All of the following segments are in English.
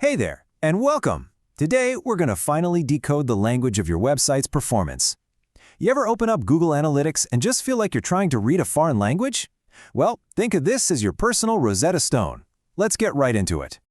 Hey there, and welcome! Today, we're going to finally decode the language of your website's performance. You ever open up Google Analytics and just feel like you're trying to read a foreign language? Well, think of this as your personal Rosetta Stone. Let's get right into it.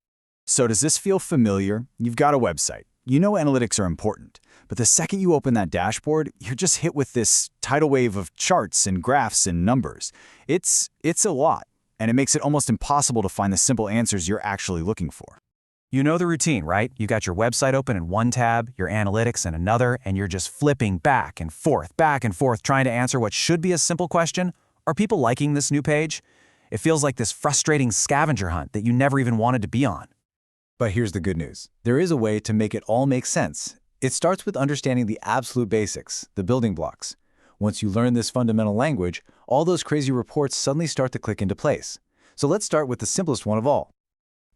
So does this feel familiar? You've got a website. You know analytics are important, but the second you open that dashboard, you're just hit with this tidal wave of charts and graphs and numbers. It's a lot, and it makes it almost impossible to find the simple answers you're actually looking for. You know the routine, right? You got your website open in one tab, your analytics in another, and you're just flipping back and forth, trying to answer what should be a simple question. Are people liking this new page? It feels like this frustrating scavenger hunt that you never even wanted to be on. But here's the good news. There is a way to make it all make sense. It starts with understanding the absolute basics, the building blocks. Once you learn this fundamental language, all those crazy reports suddenly start to click into place. So let's start with the simplest one of all.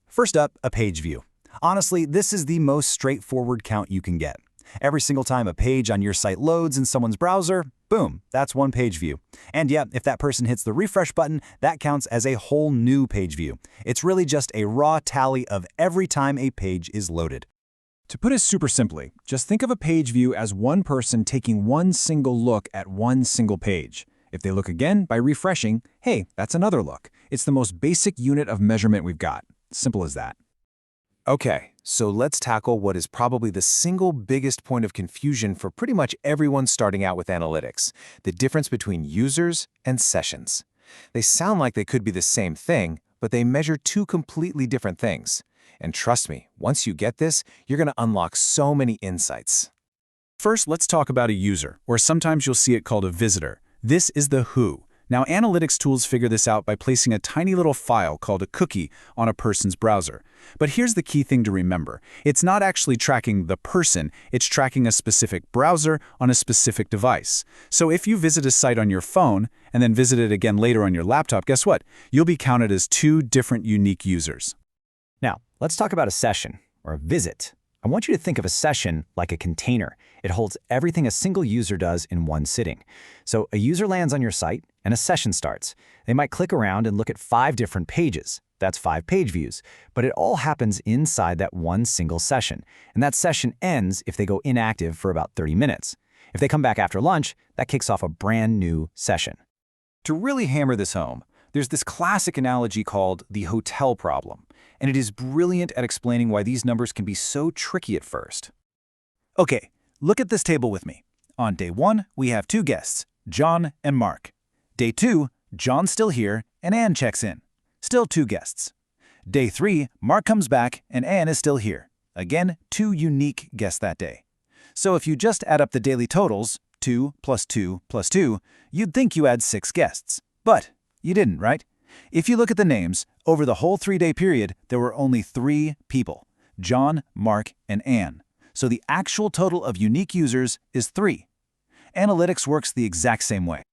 First up, a page view. Honestly, this is the most straightforward count you can get. Every single time a page on your site loads in someone's browser, boom, that's one page view. And yeah, if that person hits the refresh button, that counts as a whole new page view. It's really just a raw tally of every time a page is loaded. To put it super simply, just think of a page view as one person taking one single look at one single page. If they look again by refreshing, hey, that's another look. It's the most basic unit of measurement we've got. Simple as that. Okay, so let's tackle what is probably the single biggest point of confusion for pretty much everyone starting out with analytics, the difference between users and sessions. They sound like they could be the same thing, but they measure two completely different things. And trust me, once you get this, you're going to unlock so many insights. First, let's talk about a user, or sometimes you'll see it called a visitor. This is the who. Now, analytics tools figure this out by placing a tiny little file called a cookie on a person's browser. But here's the key thing to remember. It's not actually tracking the person, it's tracking a specific browser on a specific device. So if you visit a site on your phone and then visit it again later on your laptop, guess what? You'll be counted as two different unique users. Now, let's talk about a session, or a visit. I want you to think of a session like a container. It holds everything a single user does in one sitting. So a user lands on your site and a session starts. They might click around and look at 5 different pages. That's 5 page views. But it all happens inside that one single session. And that session ends if they go inactive for about 30 minutes. If they come back after lunch, that kicks off a brand new session. To really hammer this home, there's this classic analogy called the hotel problem, and it is brilliant at explaining why these numbers can be so tricky at first. Okay, look at this table with me. On day 1, we have 2 guests, John and Mark. Day 2, John's still here, and Anne checks in. Still 2 guests. Day 3, Mark comes back, and Anne is still here. Again, 2 unique guests that day. So if you just add up the daily totals, 2 plus 2 plus 2, you'd think you had 6 guests. But you didn't, right? If you look at the names, over the whole 3-day period, there were only 3 people, John, Mark, and Anne. So the actual total of unique users is 3. Analytics works the exact same way.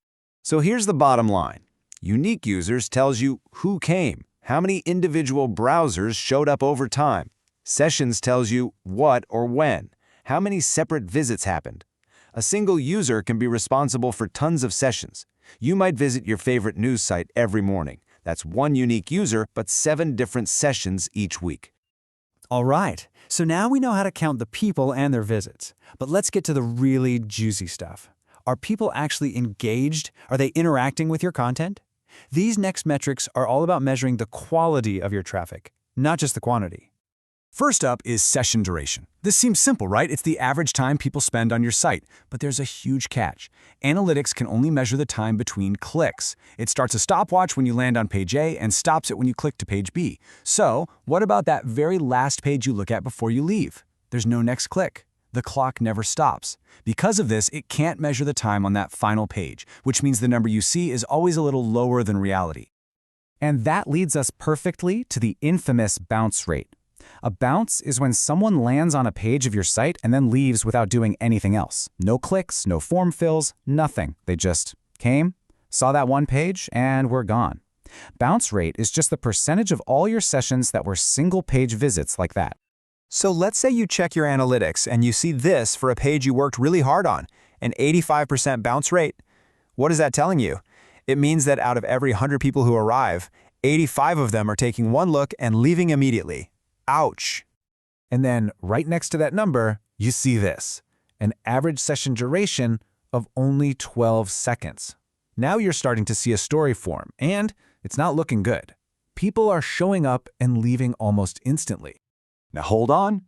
So here's the bottom line. Unique users tells you who came, how many individual browsers showed up over time. Sessions tells you what or when, how many separate visits happened. A single user can be responsible for tons of sessions. You might visit your favorite news site every morning. That's 1 unique user, but 7 different sessions each week. All right, so now we know how to count the people and their visits. But let's get to the really juicy stuff. Are people actually engaged? Are they interacting with your content? These next metrics are all about measuring the quality of your traffic, not just the quantity. First up is session duration. This seems simple, right? It's the average time people spend on your site. But there's a huge catch. Analytics can only measure the time between clicks. It starts a stopwatch when you land on page A and stops it when you click to page B. So, what about that very last page you look at before you leave? There's no next click. The clock never stops. Because of this, it can't measure the time on that final page, which means the number you see is always a little lower than reality. And that leads us perfectly to the infamous bounce rate. A bounce is when someone lands on a page of your site and then leaves without doing anything else. No clicks, no form fills, nothing. They just came, saw that one page, and were gone. Bounce rate is just the percentage of all your sessions that were single-page visits like that. So let's say you check your analytics and you see this for a page you worked really hard on, an 85% bounce rate. What is that telling you? It means that out of every 100 people who arrive, 85 of them are taking one look and leaving immediately. Ouch. And then right next to that number, you see this, an average session duration of only 12 seconds. Now you're starting to see a story form, and it's not looking good. People are showing up and leaving almost instantly. Now hold on.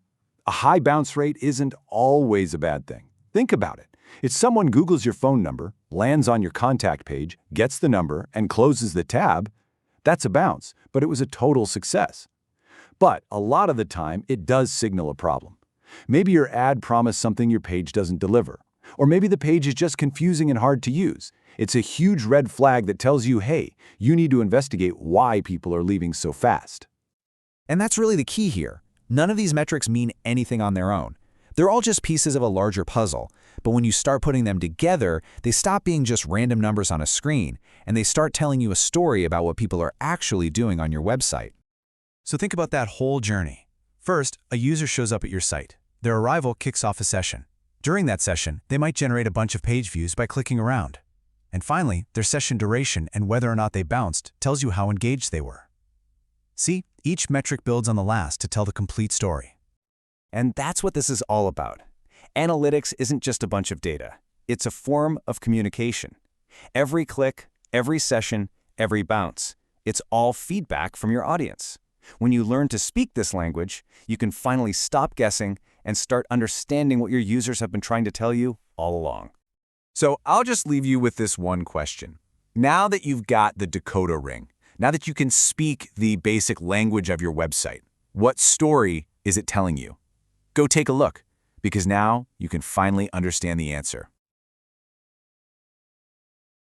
A high bounce rate isn't always a bad thing. Think about it. If someone Googles your phone number, lands on your contact page, gets the number, and closes the tab, that's a bounce, but it was a total success. But a lot of the time, it does signal a problem. Maybe your ad promised something your page doesn't deliver. Or maybe the page is just confusing and hard to use. It's a huge red flag that tells you, hey, you need to investigate why people are leaving so fast. And that's really the key here. None of these metrics mean anything on their own. They're all just pieces of a larger puzzle, but when you start putting them together, they stop being just random numbers on a screen, and they start telling you a story about what people are actually doing on your website. So think about that whole journey. First, a user shows up at your site. Their arrival kicks off a session. During that session, they might generate a bunch of page views by clicking around. And finally, their session duration and whether or not they bounced tells you how engaged they were. See, each metric builds on the last to tell the complete story. And that's what this is all about. Analytics isn't just a bunch of data. It's a form of communication. Every click, every session, every bounce, it's all feedback from your audience. When you learn to speak this language, you can finally stop guessing and start understanding what your users have been trying to tell you all along. So I'll just leave you with this one question. Now that you've got the decoder ring, now that you can speak the basic language of your website, what story is it telling you? Go take a look, because now you can finally understand the answer.